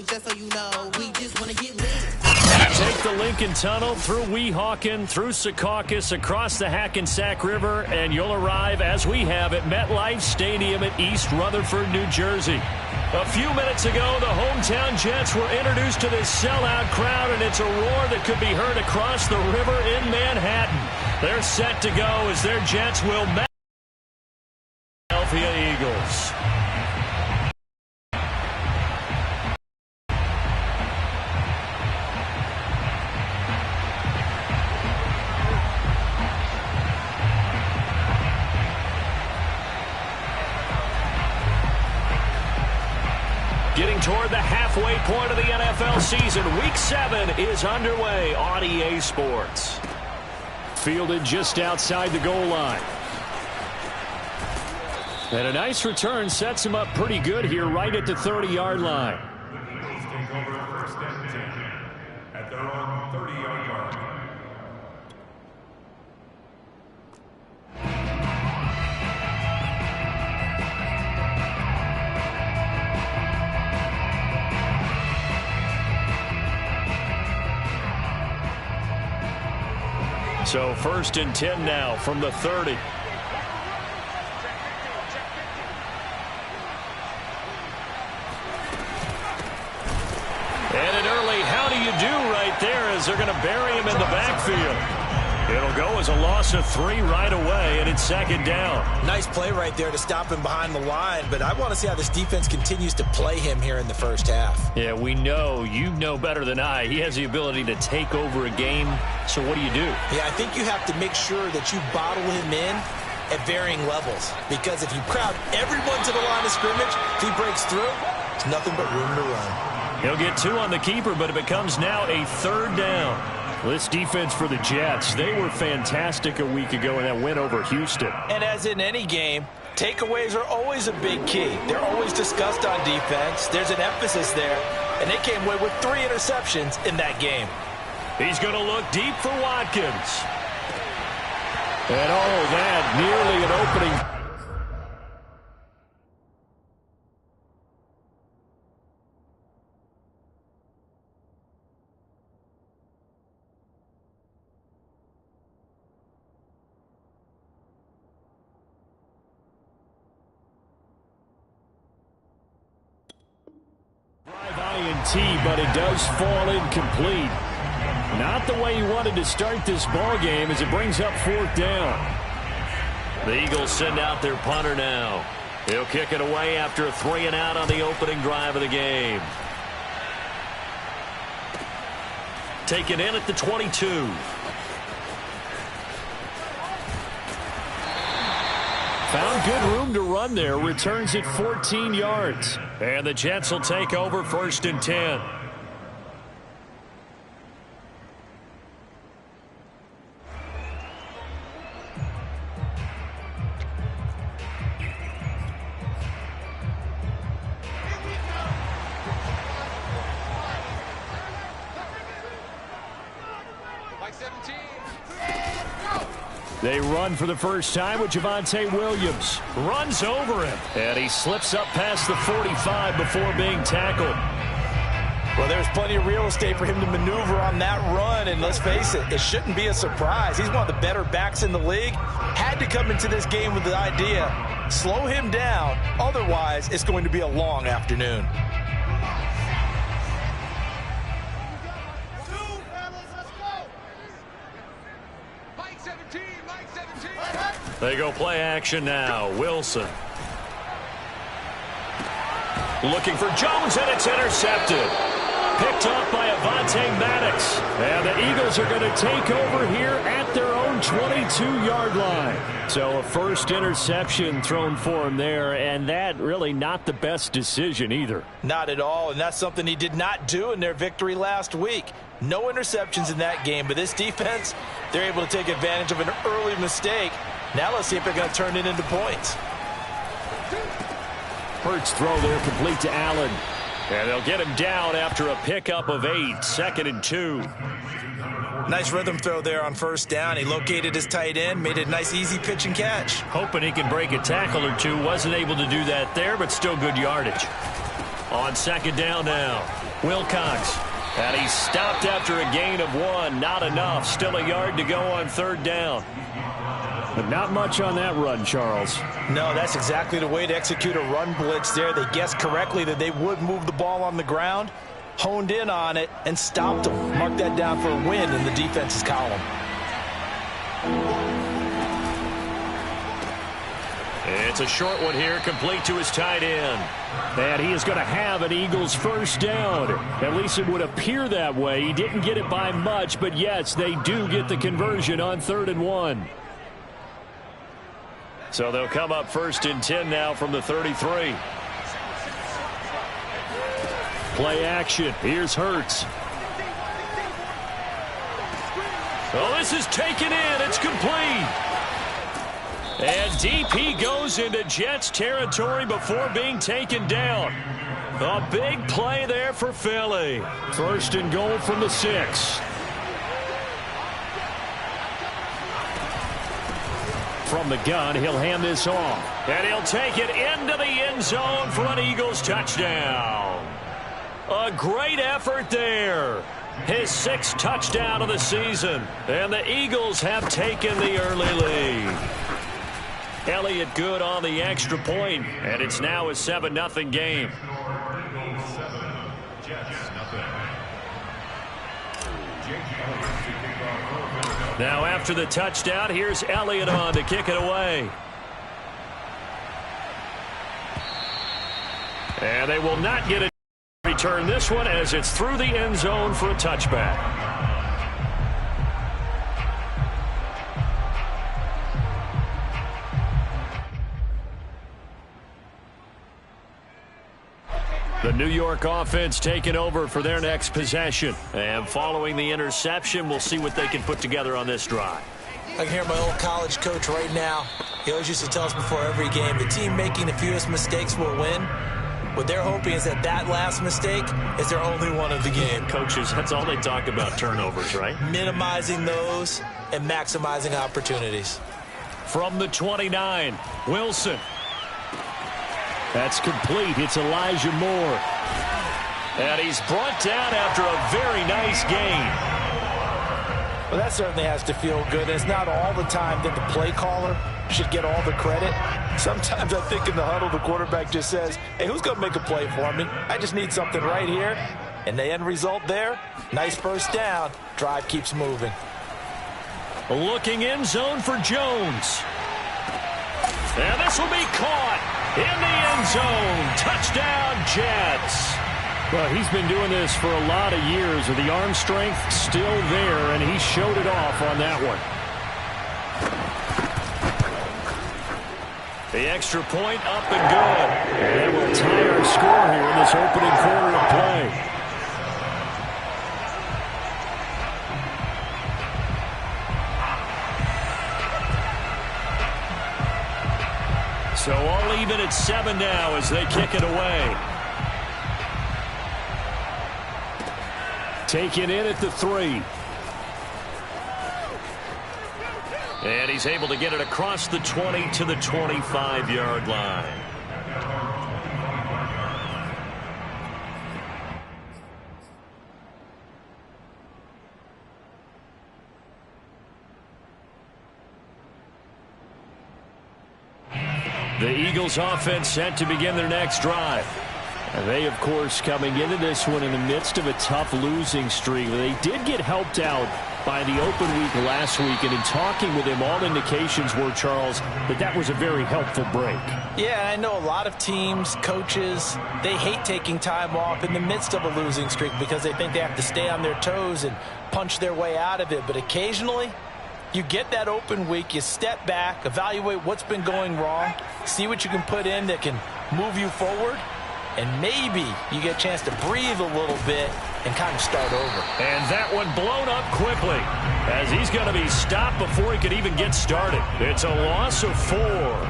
just so you know, we just want to get lit. Take the Lincoln Tunnel through Weehawken, through Secaucus, across the Hackensack River, and you'll arrive, as we have, at MetLife Stadium at East Rutherford, New Jersey. A few minutes ago, the hometown Jets were introduced to this sellout crowd, and it's a roar that could be heard across the river in Manhattan. They're set to go as their Jets will match the Philadelphia Eagles. Getting toward the halfway point of the NFL season. Week 7 is underway on EA Sports. Fielded just outside the goal line. And a nice return sets him up pretty good here right at the 30-yard line. Take over first and 10 at their own 30-yard line. So first and 10 now from the 30. And an early how do you do right there as they're going to bury him in the backfield. It'll go as a loss of 3 right away, and it's second down. Nice play right there to stop him behind the line, but I want to see how this defense continues to play him here in the first half. Yeah, we know, you know better than I, he has the ability to take over a game, so what do you do? Yeah, I think you have to make sure that you bottle him in at varying levels, because if you crowd everyone to the line of scrimmage, if he breaks through, it's nothing but room to run. He'll get 2 on the keeper, but it becomes now a third down. This defense for the Jets, they were fantastic a week ago in that win over Houston. And as in any game, takeaways are always a big key. They're always discussed on defense. There's an emphasis there, and they came away with 3 interceptions in that game. He's going to look deep for Watkins. And oh, that nearly an opening. But it does fall incomplete. Not the way he wanted to start this ball game as it brings up 4th down. The Eagles send out their punter now. He'll kick it away after a 3-and-out on the opening drive of the game. Taken in at the 22. Found good room to run there. Returns it 14 yards. And the Jets will take over first and 10. They run for the first time with Javonte Williams. Runs over him. And he slips up past the 45 before being tackled. Well, there's plenty of real estate for him to maneuver on that run. And let's face it, it shouldn't be a surprise. He's one of the better backs in the league. Had to come into this game with the idea, slow him down. Otherwise, it's going to be a long afternoon. They go play action now. Wilson. Looking for Jones, and it's intercepted. Picked up by Avonte Maddox. And the Eagles are going to take over here at their own 22-yard line. So a first interception thrown for him there, and that really not the best decision either. Not at all, and that's something he did not do in their victory last week. No interceptions in that game, but this defense, they're able to take advantage of an early mistake. Now let's see if they're going to turn it into points. Hurts throw there complete to Allen. And they'll get him down after a pickup of 8, 2nd and 2. Nice rhythm throw there on first down. He located his tight end, made it a nice easy pitch and catch. Hoping he can break a tackle or two. Wasn't able to do that there, but still good yardage. On second down now, Wilcox. And he's stopped after a gain of 1. Not enough. Still a yard to go on third down. But not much on that run, Charles. No, that's exactly the way to execute a run blitz there. They guessed correctly that they would move the ball on the ground, honed in on it, and stopped them. Mark that down for a win in the defense's column. It's a short one here, complete to his tight end. And he is going to have an Eagles first down. At least it would appear that way. He didn't get it by much, but yes, they do get the conversion on 3rd and 1. So they'll come up 1st and 10 now from the 33. Play action. Here's Hurts. Oh, this is taken in. It's complete. And DP goes into Jets territory before being taken down. A big play there for Philly. 1st and goal from the 6. From the gun, he'll hand this off. And he'll take it into the end zone for an Eagles touchdown. A great effort there. His 6th touchdown of the season. And the Eagles have taken the early lead. Elliott good on the extra point, and it's now a 7-0 game. Now after the touchdown, here's Elliott on to kick it away. And they will not get a return this one as it's through the end zone for a touchback. The New York offense taking over for their next possession. And following the interception, we'll see what they can put together on this drive. I can hear my old college coach right now. He always used to tell us before every game, the team making the fewest mistakes will win. What they're hoping is that that last mistake is their only one of the game. Coaches, that's all they talk about, turnovers, right? Minimizing those and maximizing opportunities. From the 29, Wilson. That's complete. It's Elijah Moore. And he's brought down after a very nice gain. Well, that certainly has to feel good. It's not all the time that the play caller should get all the credit. Sometimes I think in the huddle, the quarterback just says, hey, who's going to make a play for me? I just need something right here. And the end result there, nice first down. Drive keeps moving. Looking end zone for Jones. And this will be caught in the end zone. Touchdown, Jets. Well, he's been doing this for a lot of years with the arm strength still there, and he showed it off on that one. The extra point up and good. And we'll tie our score here in this opening quarter of play. So all even at 7 now as they kick it away. Taken in at the 3. And he's able to get it across the 20 to the 25-yard line. The Eagles offense set to begin their next drive. And they, of course, coming into this one in the midst of a tough losing streak. They did get helped out by the open week last week, and in talking with him, all indications were, Charles, that was a very helpful break. Yeah, I know a lot of teams, coaches, they hate taking time off in the midst of a losing streak because they think they have to stay on their toes and punch their way out of it. But occasionally, you get that open week, you step back, evaluate what's been going wrong, see what you can put in that can move you forward, and maybe you get a chance to breathe a little bit and kind of start over. And that one blown up quickly as he's going to be stopped before he could even get started. It's a loss of 4.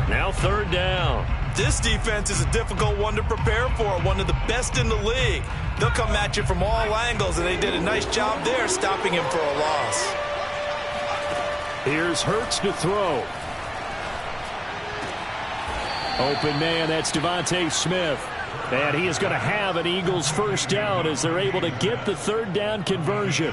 Now 3rd down. This defense is a difficult one to prepare for, one of the best in the league. They'll come at you from all angles, and they did a nice job there stopping him for a loss. Here's Hurts to throw. Open man, that's Devontae Smith. And he is going to have an Eagles first down as they're able to get the third down conversion.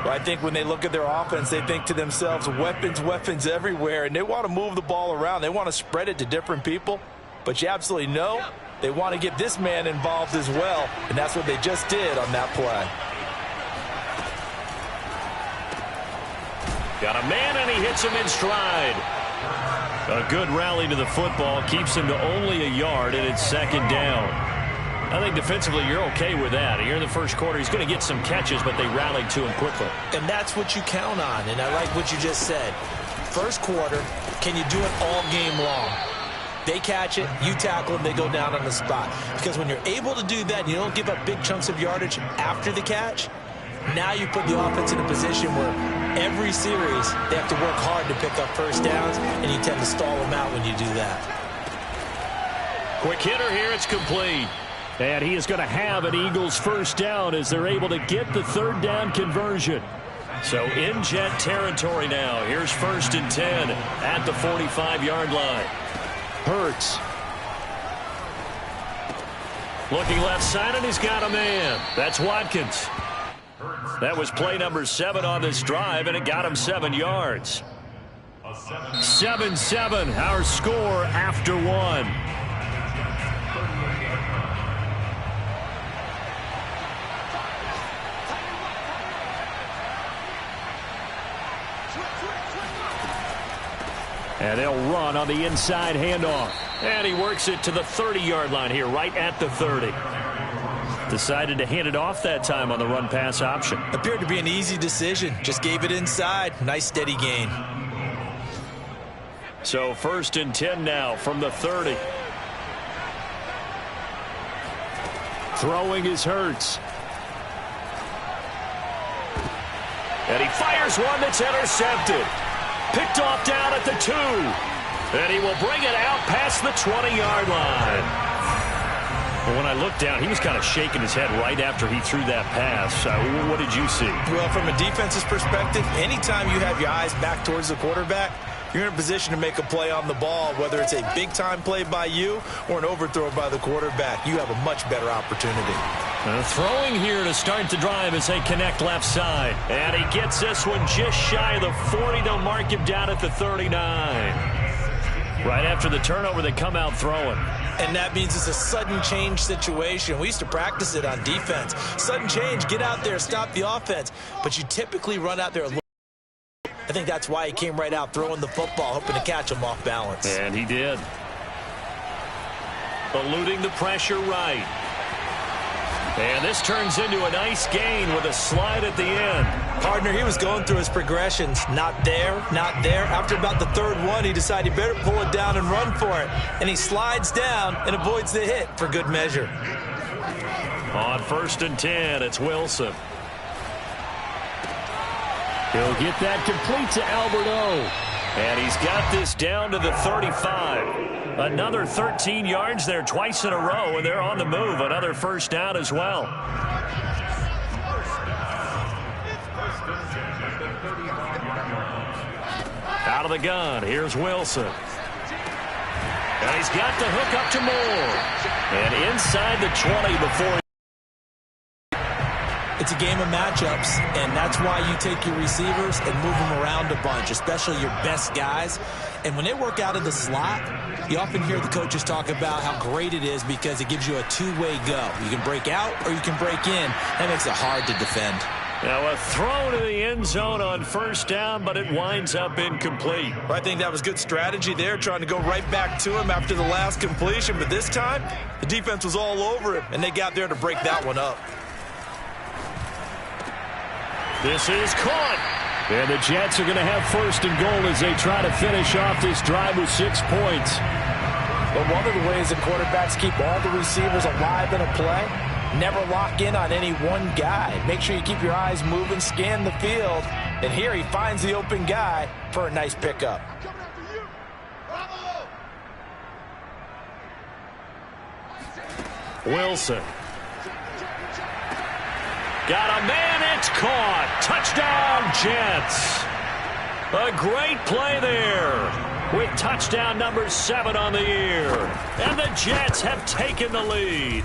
Well, I think when they look at their offense, they think to themselves, weapons, weapons everywhere, and they want to move the ball around. They want to spread it to different people, but you absolutely know they want to get this man involved as well, and that's what they just did on that play. Got a man, and he hits him in stride. A good rally to the football keeps him to only a yard, and it's second down. I think defensively you're okay with that. Here in the first quarter, he's going to get some catches, but they rallied to him quickly. And that's what you count on, and I like what you just said. First quarter, can you do it all game long? They catch it, you tackle them, they go down on the spot. Because when you're able to do that, you don't give up big chunks of yardage after the catch, now you put the offense in a position where every series they have to work hard to pick up first downs, and you tend to stall them out when you do that. Quick hitter here, it's complete. And he is going to have an Eagles first down as they're able to get the third down conversion. So in Jet territory now. Here's 1st and 10 at the 45-yard line. Hurts. Looking left side, and he's got a man. That's Watkins. That was play number 7 on this drive, and it got him 7 yards. 7-7, our score after 1. And they'll run on the inside handoff. And he works it to the 30-yard line here, right at the 30. Decided to hand it off that time on the run-pass option. Appeared to be an easy decision. Just gave it inside. Nice steady gain. So 1st and 10 now from the 30. Throwing is Hurts. And he fires one that's intercepted. Picked off down at the 2. And he will bring it out past the 20-yard line. Well, when I looked down, he was kind of shaking his head right after he threw that pass. What did you see? Well, from a defense's perspective, anytime you have your eyes back towards the quarterback, you're in a position to make a play on the ball, whether it's a big-time play by you or an overthrow by the quarterback. You have a much better opportunity. Throwing here to start the drive as they connect left side. And he gets this one just shy of the 40. They'll mark him down at the 39. Right after the turnover, they come out throwing. And that means it's a sudden change situation. We used to practice it on defense. Sudden change, get out there, stop the offense. But you typically run out there a little. I think that's why he came right out throwing the football, hoping to catch him off balance. And he did. Eluding the pressure right. And this turns into a nice gain with a slide at the end. Partner, he was going through his progressions. Not there, not there. After about the 3rd one, he decided he better pull it down and run for it. And he slides down and avoids the hit for good measure. On 1st and 10, it's Wilson. He'll get that complete to Alberto. And he's got this down to the 35. Another 13 yards there twice in a row, and they're on the move. Another first down as well. Out of the gun, here's Wilson. And he's got the hook up to Moore. And inside the 20 before. It's a game of matchups, and that's why you take your receivers and move them around a bunch, especially your best guys. And when they work out of the slot, you often hear the coaches talk about how great it is because it gives you a two-way go. You can break out or you can break in. That makes it hard to defend. Now a throw to the end zone on first down, but it winds up incomplete. I think that was good strategy there, trying to go right back to him after the last completion. But this time, the defense was all over him, and they got there to break that one up. This is caught. And the Jets are going to have 1st and goal as they try to finish off this drive with 6 points. But one of the ways that quarterbacks keep all the receivers alive in a play, never lock in on any one guy. Make sure you keep your eyes moving, scan the field. And here he finds the open guy for a nice pickup. Wilson. Got a man, it's caught. Touchdown, Jets. A great play there. with touchdown number 7 on the year. And the Jets have taken the lead.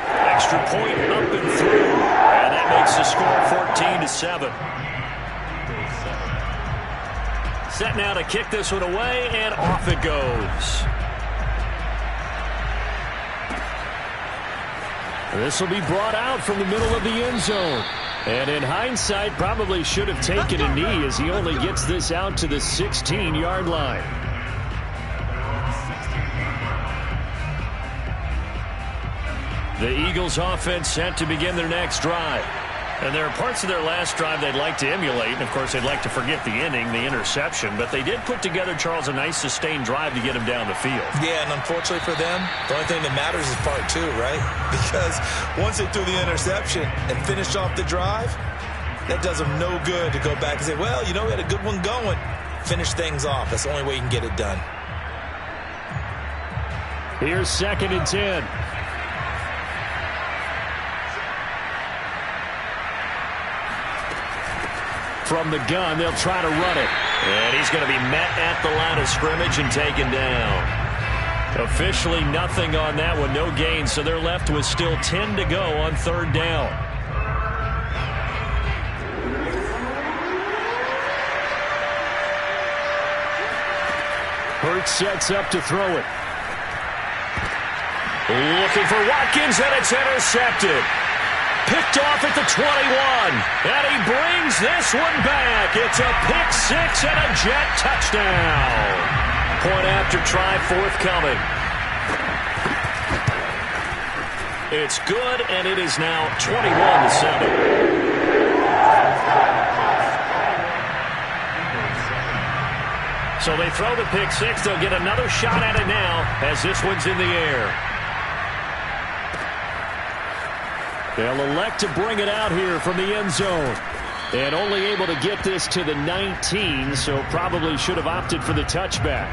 Extra point up and through. And that makes the score 14-7. Set now to kick this one away, and off it goes. This will be brought out from the middle of the end zone. And in hindsight, probably should have taken a knee as he only gets this out to the 16-yard line. The Eagles offense set to begin their next drive. And there are parts of their last drive they'd like to emulate. And, of course, they'd like to forget the inning, the interception. But they did put together, Charles, a nice sustained drive to get him down the field. Yeah, and unfortunately for them, the only thing that matters is part 2, right? Because once they threw the interception and finished off the drive, that does them no good to go back and say, well, you know, we had a good one going. Finish things off. That's the only way you can get it done. Here's 2nd and 10. From the gun, they'll try to run it. And he's going to be met at the line of scrimmage and taken down. Officially nothing on that one, no gain, so they're left with still 10 to go on 3rd down. Hurts sets up to throw it. Looking for Watkins, and it's intercepted. Picked off at the 21, and he brings this one back. It's a pick 6 and a Jet touchdown. Point after try forthcoming. It's good, and it is now 21-7. So they throw the pick 6. They'll get another shot at it now as this one's in the air. They'll elect to bring it out here from the end zone. And only able to get this to the 19, so probably should have opted for the touchback.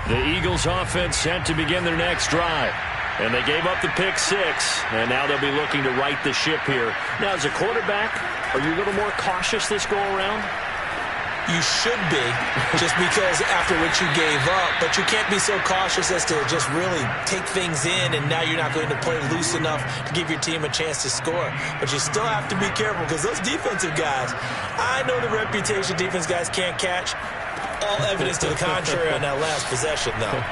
The Eagles offense set to begin their next drive. And they gave up the pick 6, and now they'll be looking to right the ship here. Now, as a quarterback, are you a little more cautious this go-around? You should be, just because after what you gave up. But you can't be so cautious as to just really take things in, and now you're not going to play loose enough to give your team a chance to score. But you still have to be careful, because those defensive guys, I know the reputation defense guys can't catch. All evidence to the contrary on that last possession, though.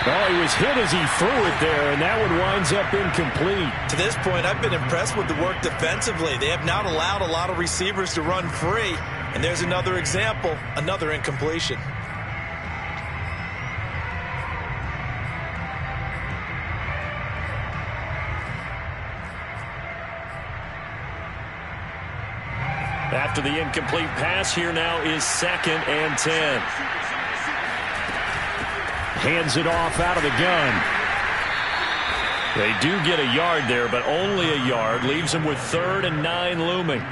Oh, he was hit as he threw it there, and that one winds up incomplete. To this point, I've been impressed with the work defensively. They have not allowed a lot of receivers to run free. And there's another example, another incompletion. After the incomplete pass, here now is 2nd and 10. Hands it off out of the gun. They do get a yard there, but only a yard. Leaves them with 3rd and 9 looming.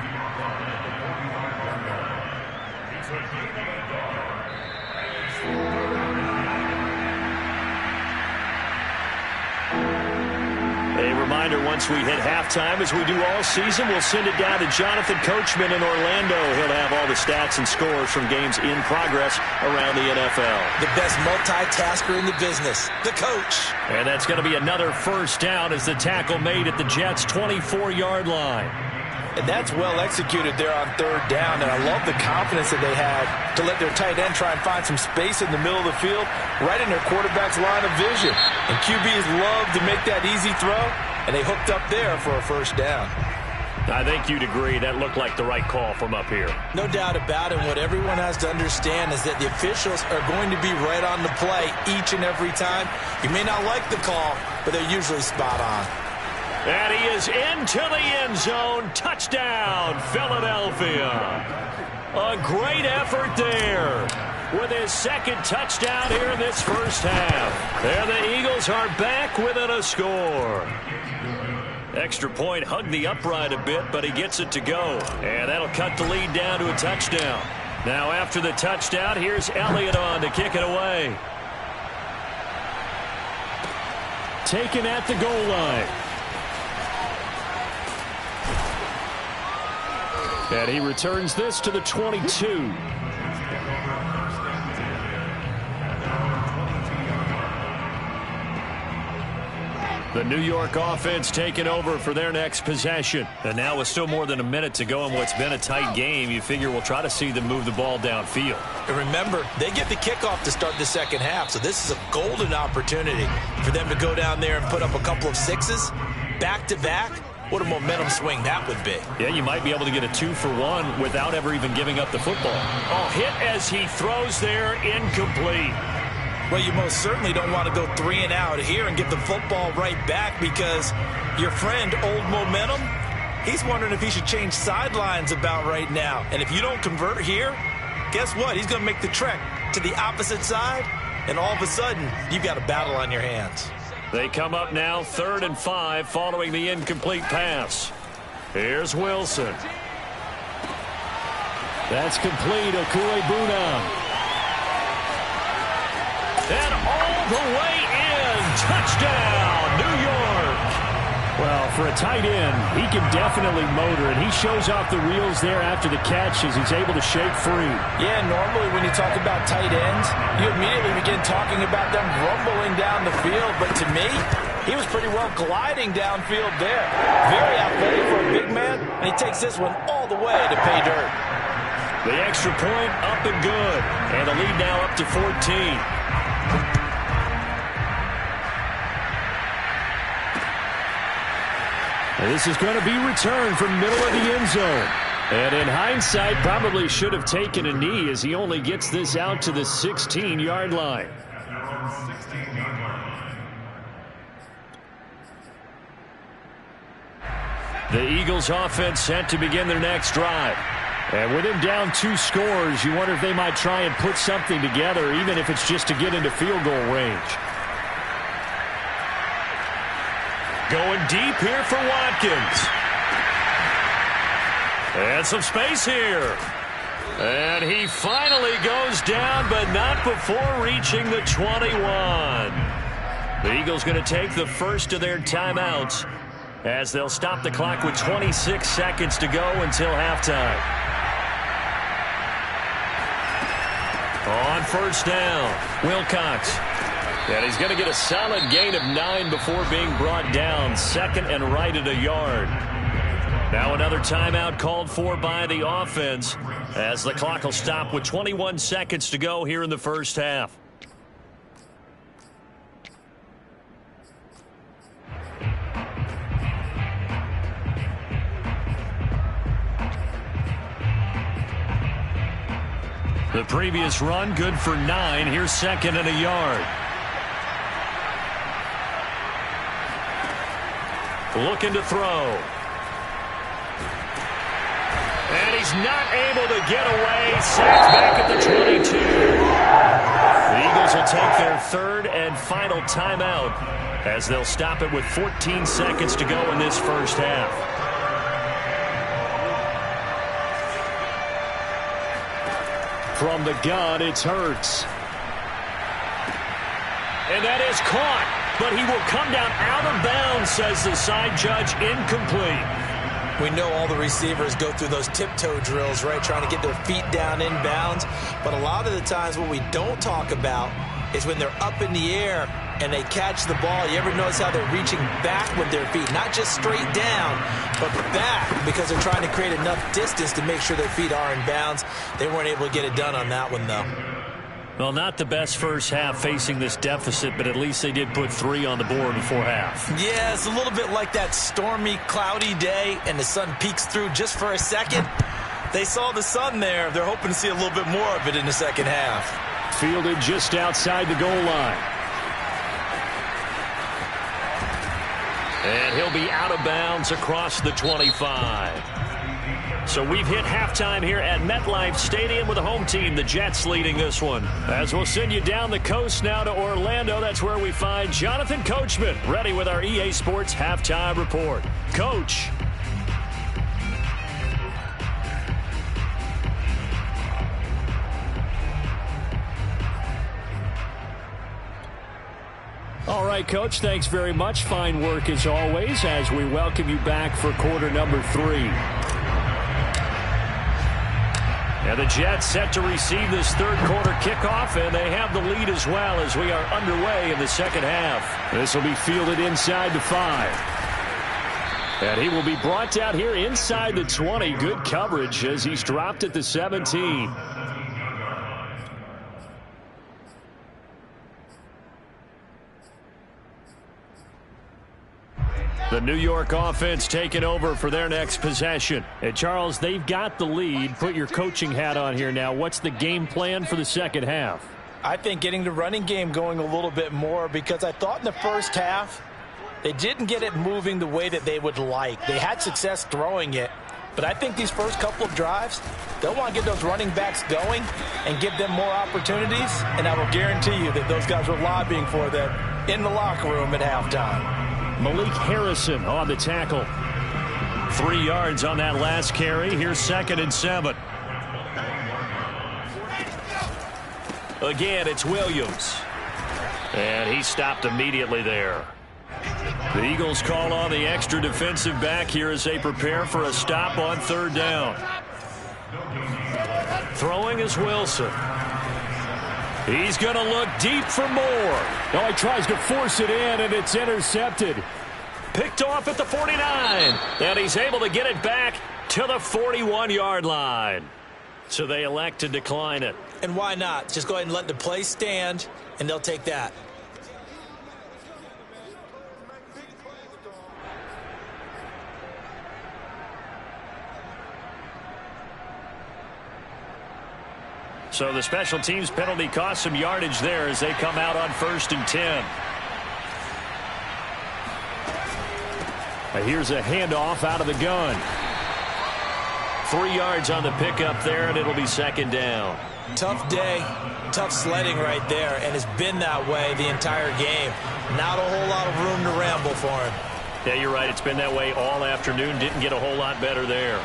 A reminder, once we hit halftime, as we do all season, we'll send it down to Jonathan Coachman in Orlando. He'll have all the stats and scores from games in progress around the NFL. The best multitasker in the business, the coach. And that's going to be another 1st down as the tackle made at the Jets' 24-yard line. And that's well executed there on 3rd down. And I love the confidence that they had to let their tight end try and find some space in the middle of the field, right in their quarterback's line of vision. And QBs love to make that easy throw, and they hooked up there for a 1st down. I think you'd agree that looked like the right call from up here. No doubt about it. What everyone has to understand is that the officials are going to be right on the play each and every time. You may not like the call, but they're usually spot on. And he is into the end zone. Touchdown, Philadelphia. A great effort there with his 2nd touchdown here in this 1st half. There the Eagles are back within a score. Extra point, hugged the upright a bit, but he gets it to go. And that'll cut the lead down to a touchdown. Now after the touchdown, here's Elliott on to kick it away. Taken at the goal line. And he returns this to the 22. The New York offense taking over for their next possession. And now with still more than a minute to go in what's been a tight game, you figure we'll try to see them move the ball downfield. And remember, they get the kickoff to start the second half, so this is a golden opportunity for them to go down there and put up a couple of sixes back-to-back. What a momentum swing that would be. Yeah, you might be able to get a 2-for-1 without ever even giving up the football. Oh, hit as he throws there, incomplete. Well, you most certainly don't want to go 3 and out here and get the football right back, because your friend, Old Momentum, he's wondering if he should change sidelines about right now. And if you don't convert here, guess what? He's going to make the trek to the opposite side, and all of a sudden, you've got a battle on your hands. They come up now 3rd and 5 following the incomplete pass. Here's Wilson. That's complete. Okuebuna. And all the way in. Touchdown, New York. Well, for a tight end, he can definitely motor, and he shows off the wheels there after the catch as he's able to shake free. Yeah, normally when you talk about tight ends, you immediately begin talking about them rumbling down the field. But to me, he was pretty well gliding downfield there. Very athletic for a big man, and he takes this one all the way to pay dirt. The extra point up and good. And the lead now up to 14. And this is going to be returned from middle of the end zone. And in hindsight, probably should have taken a knee as he only gets this out to the 16-yard line. The Eagles offense set to begin their next drive. And with him down 2 scores, you wonder if they might try and put something together, even if it's just to get into field goal range. Going deep here for Watkins. And some space here. And he finally goes down, but not before reaching the 21. The Eagles going to take the first of their timeouts as they'll stop the clock with 26 seconds to go until halftime. On first down, Wilcox. And he's going to get a solid gain of 9 before being brought down. 2nd and right at a yard. Now another timeout called for by the offense as the clock will stop with 21 seconds to go here in the first half. The previous run good for 9. Here's 2nd and a yard. Looking to throw. And he's not able to get away. Sacked back at the 22. The Eagles will take their 3rd and final timeout as they'll stop it with 14 seconds to go in this first half. From the gun, it's Hurts. And that is caught. But he will come down out of bounds, says the side judge. Incomplete. We know all the receivers go through those tiptoe drills, right, trying to get their feet down in bounds. But a lot of the times what we don't talk about is when they're up in the air and they catch the ball. You ever notice how they're reaching back with their feet? Not just straight down, but back, because they're trying to create enough distance to make sure their feet are in bounds. They weren't able to get it done on that one, though. Well, not the best first half facing this deficit, but at least they did put 3 on the board before half. Yeah, it's a little bit like that stormy, cloudy day, and the sun peeks through just for a second. They saw the sun there. They're hoping to see a little bit more of it in the second half. Fielded just outside the goal line. And he'll be out of bounds across the 25. So we've hit halftime here at MetLife Stadium with the home team, the Jets, leading this one. As we'll send you down the coast now to Orlando, that's where we find Jonathan Coachman, ready with our EA Sports Halftime Report. Coach. right, Coach. Thanks very much. Fine work as always as we welcome you back for quarter number 3. And the Jets set to receive this third quarter kickoff, and they have the lead as well as we are underway in the second half. This will be fielded inside the 5. And he will be brought down here inside the 20. Good coverage as he's dropped at the 17. The New York offense taking over for their next possession. And Charles, they've got the lead. Put your coaching hat on here now. What's the game plan for the second half? I think getting the running game going a little bit more, because I thought in the first half they didn't get it moving the way that they would like. They had success throwing it, but I think these first couple of drives, they'll want to get those running backs going and give them more opportunities, and I will guarantee you that those guys were lobbying for them in the locker room at halftime. Malik Harrison on the tackle. 3 yards on that last carry. Here's 2nd and 7. Again, it's Williams. And he stopped immediately there. The Eagles call on the extra defensive back here as they prepare for a stop on 3rd down. Throwing is Wilson. He's going to look deep for more. Oh, he tries to force it in, and it's intercepted. Picked off at the 49. And he's able to get it back to the 41-yard line. So they elect to decline it. And why not? Just go ahead and let the play stand, and they'll take that. So the special teams penalty cost some yardage there as they come out on 1st and 10. Here's a handoff out of the gun. 3 yards on the pickup there, and it'll be 2nd down. Tough day, tough sledding right there, and it's been that way the entire game. Not a whole lot of room to ramble for him. Yeah, you're right. It's been that way all afternoon. Didn't get a whole lot better there.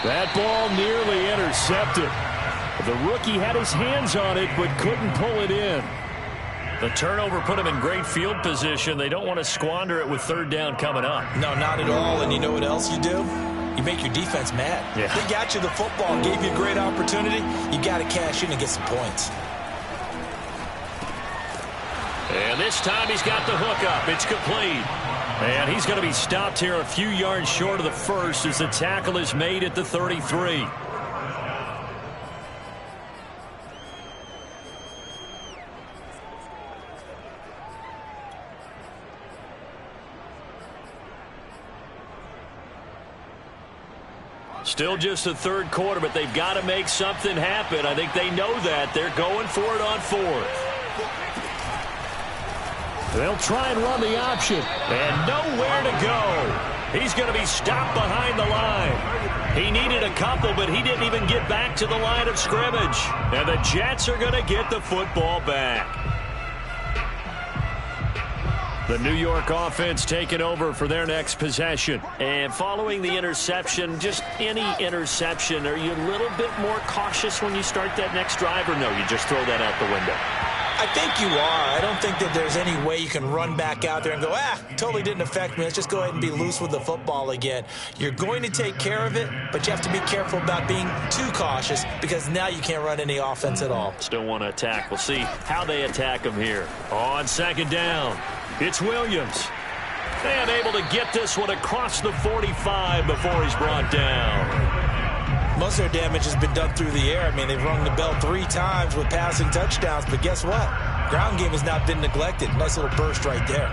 That ball nearly intercepted. The rookie had his hands on it but couldn't pull it in. The turnover put him in great field position. They don't want to squander it with 3rd down coming up. No, not at all. And you know what else you do? You make your defense mad. Yeah. They got you the football, gave you a great opportunity. You got to cash in and get some points. And this time he's got the hook up. It's complete. And he's going to be stopped here a few yards short of the first as the tackle is made at the 33. Still just the 3rd quarter, but they've got to make something happen. I think they know that. They're going for it on 4th. They'll try and run the option. And nowhere to go. He's going to be stopped behind the line. He needed a couple, but he didn't even get back to the line of scrimmage. And the Jets are going to get the football back. The New York offense taking over for their next possession. And following the interception, just any interception, are you a little bit more cautious when you start that next drive, or no, you just throw that out the window? I think you are. I don't think that there's any way you can run back out there and go, totally didn't affect me. Let's just go ahead and be loose with the football again. You're going to take care of it, but you have to be careful about being too cautious because now you can't run any offense at all. Still want to attack. We'll see how they attack him here. On 2nd down, it's Williams. And able to get this one across the 45 before he's brought down. Most of their damage has been done through the air. I mean, they've rung the bell 3 times with passing touchdowns, but guess what? Ground game has not been neglected. Nice little burst right there.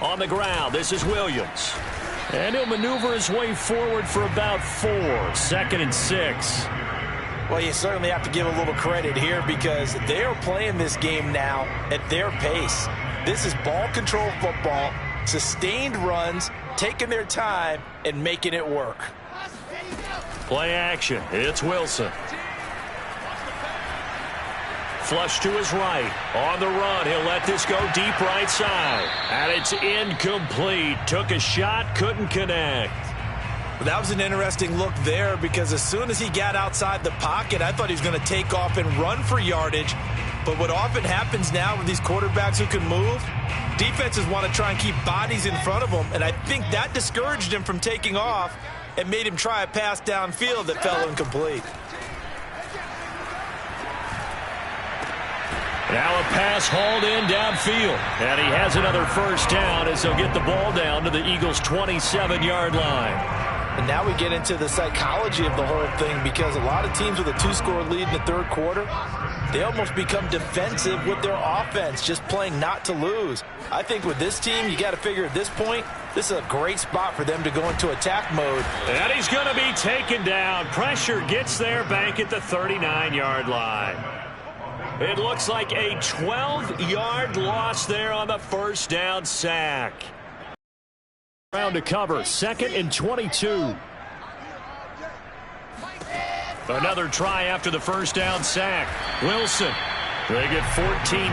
On the ground, this is Williams. And he'll maneuver his way forward for about 4. 2nd and 6. Well, you certainly have to give a little credit here because they are playing this game now at their pace. This is ball control football, sustained runs, taking their time, and making it work. Play action. It's Wilson. Flush to his right. On the run, he'll let this go deep right side. And it's incomplete. Took a shot, couldn't connect. That was an interesting look there because as soon as he got outside the pocket, I thought he was going to take off and run for yardage. But what often happens now with these quarterbacks who can move, defenses want to try and keep bodies in front of them, and I think that discouraged him from taking off and made him try a pass downfield that fell incomplete. Now a pass hauled in downfield. And he has another first down as they'll get the ball down to the Eagles' 27-yard line. And now we get into the psychology of the whole thing because a lot of teams with a 2-score lead in the third quarter, they almost become defensive with their offense, just playing not to lose. I think with this team, you got to figure at this point, this is a great spot for them to go into attack mode. And he's going to be taken down. Pressure gets there back at the 39-yard line. It looks like a 12-yard loss there on the first down sack. Round to cover, 2nd and 22. Another try after the first down sack. Wilson. They get 14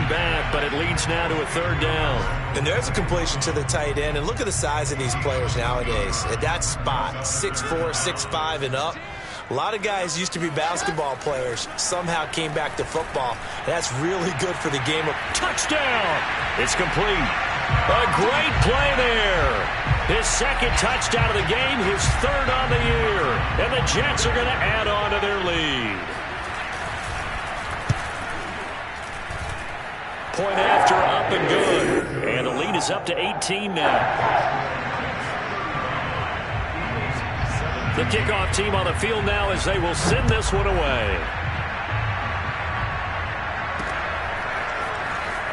back, but it leads now to a 3rd down. And there's a completion to the tight end. And look at the size of these players nowadays. At that spot, 6'4", 6'5", and up. A lot of guys used to be basketball players, somehow came back to football. That's really good for the game. Touchdown! It's complete. A great play there. His 2nd touchdown of the game, his 3rd on the year. And the Jets are going to add on to their lead. Point after, up and good. And the lead is up to 18 now. The kickoff team on the field now as they will send this one away.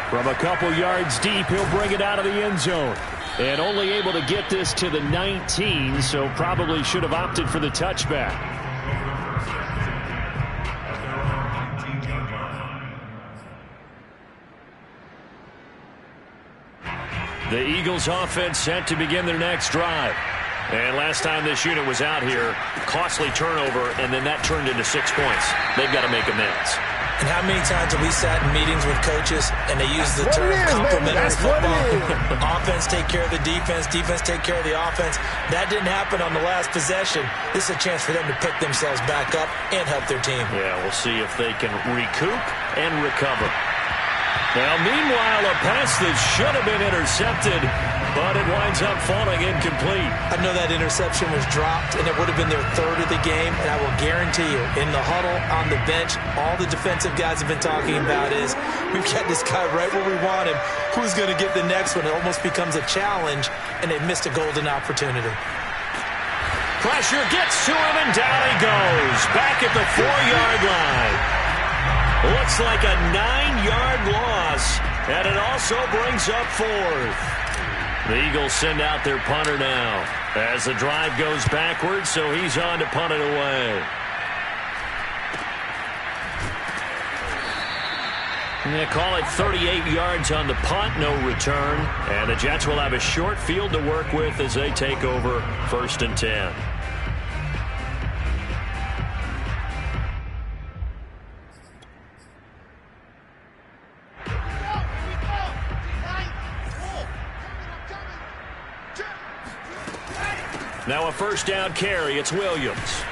From a couple yards deep, he'll bring it out of the end zone. And only able to get this to the 19, so probably should have opted for the touchback. The Eagles offense set to begin their next drive. And last time this unit was out here, costly turnover, and then that turned into 6 points. They've got to make amends. And how many times have we sat in meetings with coaches and they use the term complementary football? Offense take care of the defense, defense take care of the offense. That didn't happen on the last possession. This is a chance for them to pick themselves back up and help their team. Yeah, we'll see if they can recoup and recover. Now, meanwhile, a pass that should have been intercepted, but it winds up falling incomplete. I know that interception was dropped, and it would have been their 3rd of the game, and I will guarantee you, in the huddle, on the bench, all the defensive guys have been talking about is, we've got this guy right where we want him. Who's going to get the next one? It almost becomes a challenge, and they've missed a golden opportunity. Pressure gets to him, and down he goes. Back at the 4-yard line. Looks like a 9-yard loss, and it also brings up 4th. The Eagles send out their punter now as the drive goes backwards, so he's on to punt it away. And they call it 38 yards on the punt, no return. And the Jets will have a short field to work with as they take over 1st and 10. Now a first down carry. It's Williams.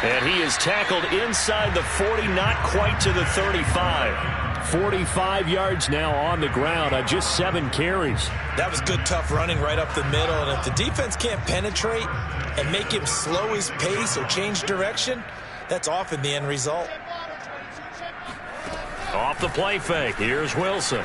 And he is tackled inside the 40, not quite to the 35. 45 yards now on the ground on just 7 carries. That was good, tough running right up the middle. And if the defense can't penetrate and make him slow his pace or change direction, that's often the end result. Off the play fake. Here's Wilson.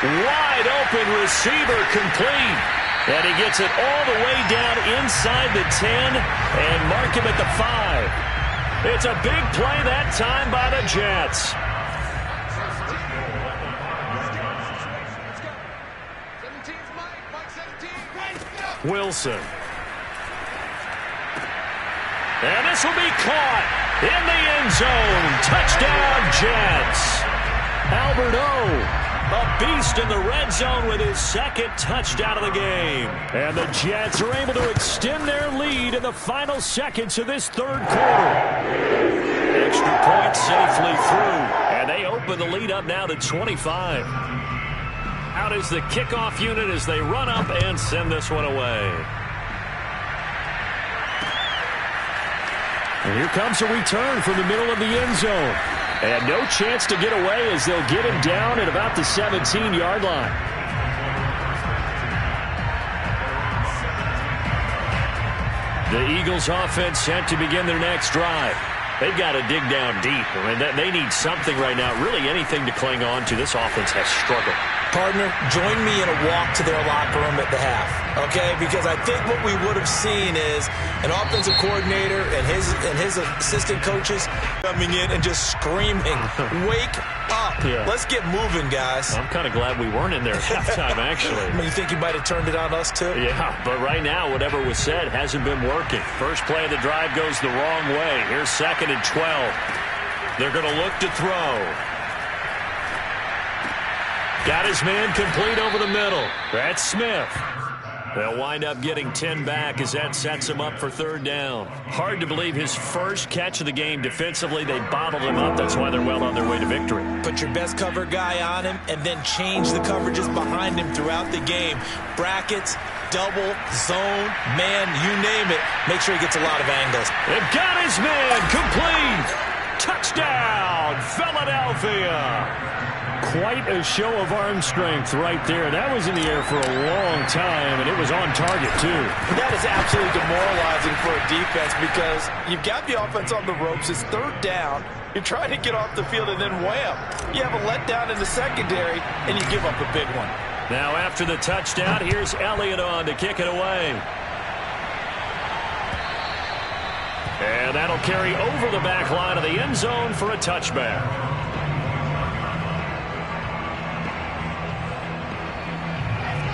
Wide open receiver complete. And he gets it all the way down inside the 10 and mark him at the 5. It's a big play that time by the Jets. Wilson. And this will be caught in the end zone. Touchdown, Jets. Albert O. A beast in the red zone with his 2nd touchdown of the game. And the Jets are able to extend their lead in the final seconds of this 3rd quarter. Extra point safely through. And they open the lead up now to 25. Out is the kickoff unit as they run up and send this one away. And here comes a return from the middle of the end zone. And no chance to get away as they'll get him down at about the 17-yard line. The Eagles offense set to begin their next drive. They've got to dig down deep. I mean, they need something right now, really anything to cling on to. This offense has struggled. Partner, join me in a walk to their locker room at the half, okay? Because I think what we would have seen is an offensive coordinator and his assistant coaches coming in and just screaming, wake up. Yeah. Let's get moving, guys. I'm kind of glad we weren't in there at halftime, actually. I mean, you think you might have turned it on us, too? Yeah, but right now, whatever was said hasn't been working. First play of the drive goes the wrong way. Here's 2nd and 12. They're going to look to throw. Got his man complete over the middle. That's Smith. They'll wind up getting 10 back as that sets him up for 3rd down. Hard to believe his first catch of the game defensively. They bottled him up. That's why they're well on their way to victory. Put your best cover guy on him and then change the coverages behind him throughout the game. Brackets, double, zone, man, you name it. Make sure he gets a lot of angles. They've got his man complete. Touchdown, Philadelphia. Quite a show of arm strength right there. That was in the air for a long time, and it was on target, too. That is absolutely demoralizing for a defense because you've got the offense on the ropes. It's 3rd down. You're trying to get off the field, and then wham. You have a letdown in the secondary, and you give up a big one. Now after the touchdown, here's Elliott on to kick it away. And that'll carry over the back line of the end zone for a touchback.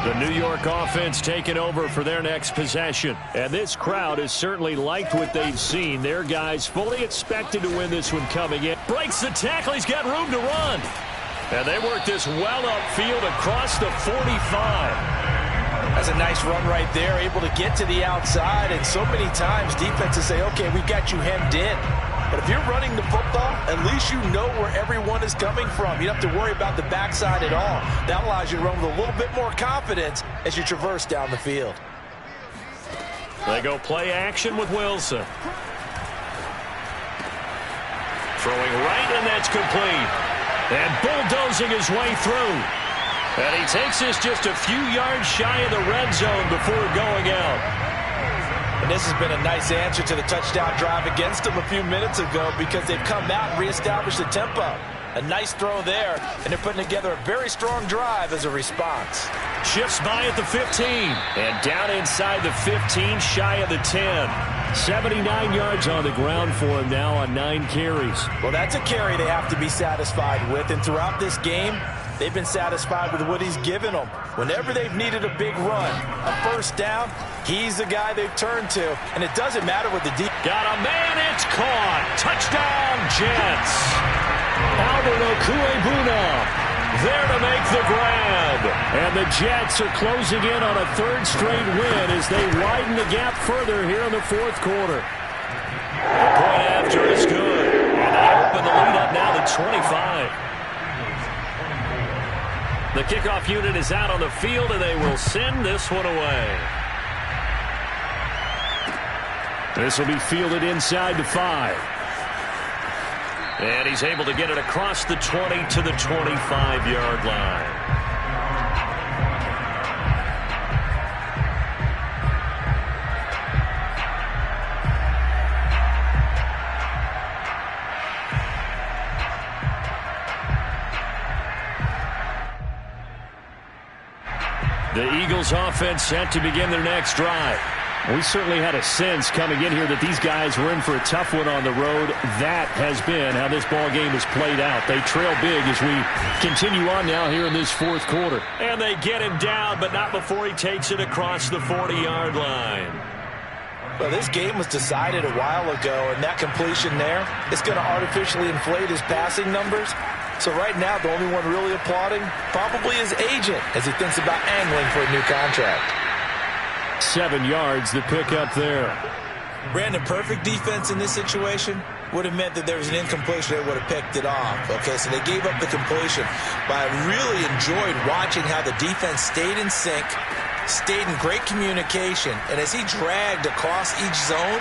The New York offense taking over for their next possession. And this crowd has certainly liked what they've seen. Their guys fully expected to win this one coming in. Breaks the tackle. He's got room to run. And they work this well upfield across the 45. That's a nice run right there, able to get to the outside. And so many times defenses say, okay, we've got you hemmed in. But if you're running the football, at least you know where everyone is coming from. You don't have to worry about the backside at all. That allows you to run with a little bit more confidence as you traverse down the field. They go play action with Wilson. Throwing right, and that's complete. And bulldozing his way through. And he takes this just a few yards shy of the red zone before going out. And this has been a nice answer to the touchdown drive against them a few minutes ago because they've come out and reestablished the tempo. A nice throw there, and they're putting together a very strong drive as a response. Shifts by at the 15, and down inside the 15, shy of the 10. 79 yards on the ground for him now on 9 carries. Well, that's a carry they have to be satisfied with, and throughout this game, they've been satisfied with what he's given them. Whenever they've needed a big run, a 1st down, he's the guy they've turned to. And it doesn't matter what the deep. Got a man, it's caught. Touchdown, Jets. Albert Okuebuna there to make the grab. And the Jets are closing in on a 3rd straight win as they widen the gap further here in the 4th quarter. The point after is good. And they open the lead up now to 25. The kickoff unit is out on the field, and they will send this one away. This will be fielded inside the 5. And he's able to get it across the 20 to the 25-yard line. The Eagles offense set to begin their next drive. We certainly had a sense coming in here that these guys were in for a tough one on the road. That has been how this ball game has played out. They trail big as we continue on now here in this 4th quarter. And they get him down, but not before he takes it across the 40-yard line. Well, this game was decided a while ago, and that completion there is going to artificially inflate his passing numbers. So right now, the only one really applauding probably his agent as he thinks about angling for a new contract. 7 yards, the pick up there. Brandon, perfect defense in this situation. would have meant that there was an incompletion. They would have picked it off. Okay, so they gave up the completion. But I really enjoyed watching how the defense stayed in sync, stayed in great communication. And as he dragged across each zone,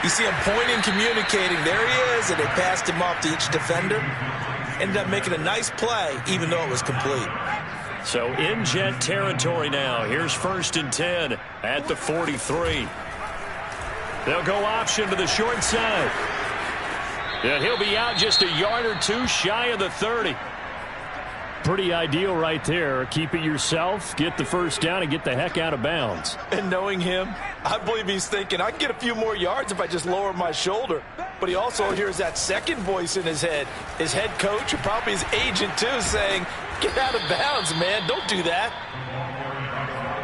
you see him pointing, communicating. There he is, and they passed him off to each defender. Ended up making a nice play, even though it was complete. So in Jet territory now. Here's 1st and 10 at the 43. They'll go option to the short side. And he'll be out just a yard or two shy of the 30. Pretty ideal right there. Keep it yourself, get the first down, and get the heck out of bounds. And knowing him, I believe he's thinking, I can get a few more yards if I just lower my shoulder. But he also hears that second voice in his head. His head coach, and probably his agent too, saying, get out of bounds, man. Don't do that.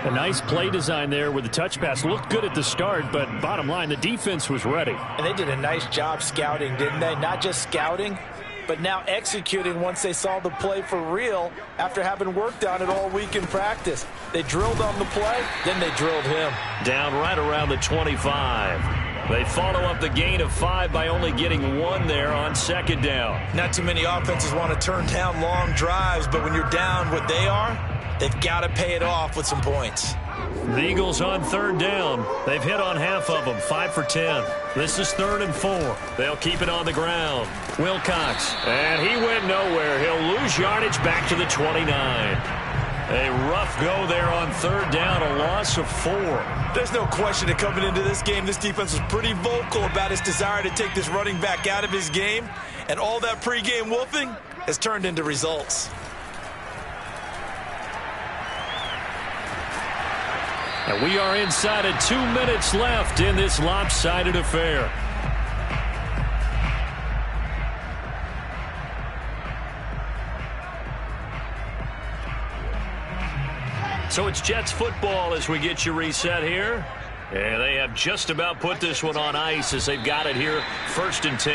A nice play design there with the touch pass. Looked good at the start, but bottom line, the defense was ready. And they did a nice job scouting, didn't they? Not just scouting, but now executing once they saw the play for real after having worked on it all week in practice. They drilled on the play, then they drilled him. Down right around the 25. They follow up the gain of 5 by only getting 1 there on 2nd down. Not too many offenses want to turn down long drives, but when you're down what they are, they've got to pay it off with some points. The Eagles on 3rd down. They've hit on half of them, 5 for 10. This is 3rd and 4. They'll keep it on the ground. Wilcox, and he went nowhere. He'll lose yardage back to the 29. A rough go there on 3rd down, a loss of 4. There's no question that coming into this game, this defense was pretty vocal about its desire to take this running back out of his game. And all that pregame wolfing has turned into results. And we are inside of 2 minutes left in this lopsided affair. So it's Jets football as we get you reset here. And they have just about put this one on ice as they've got it here 1st and 10.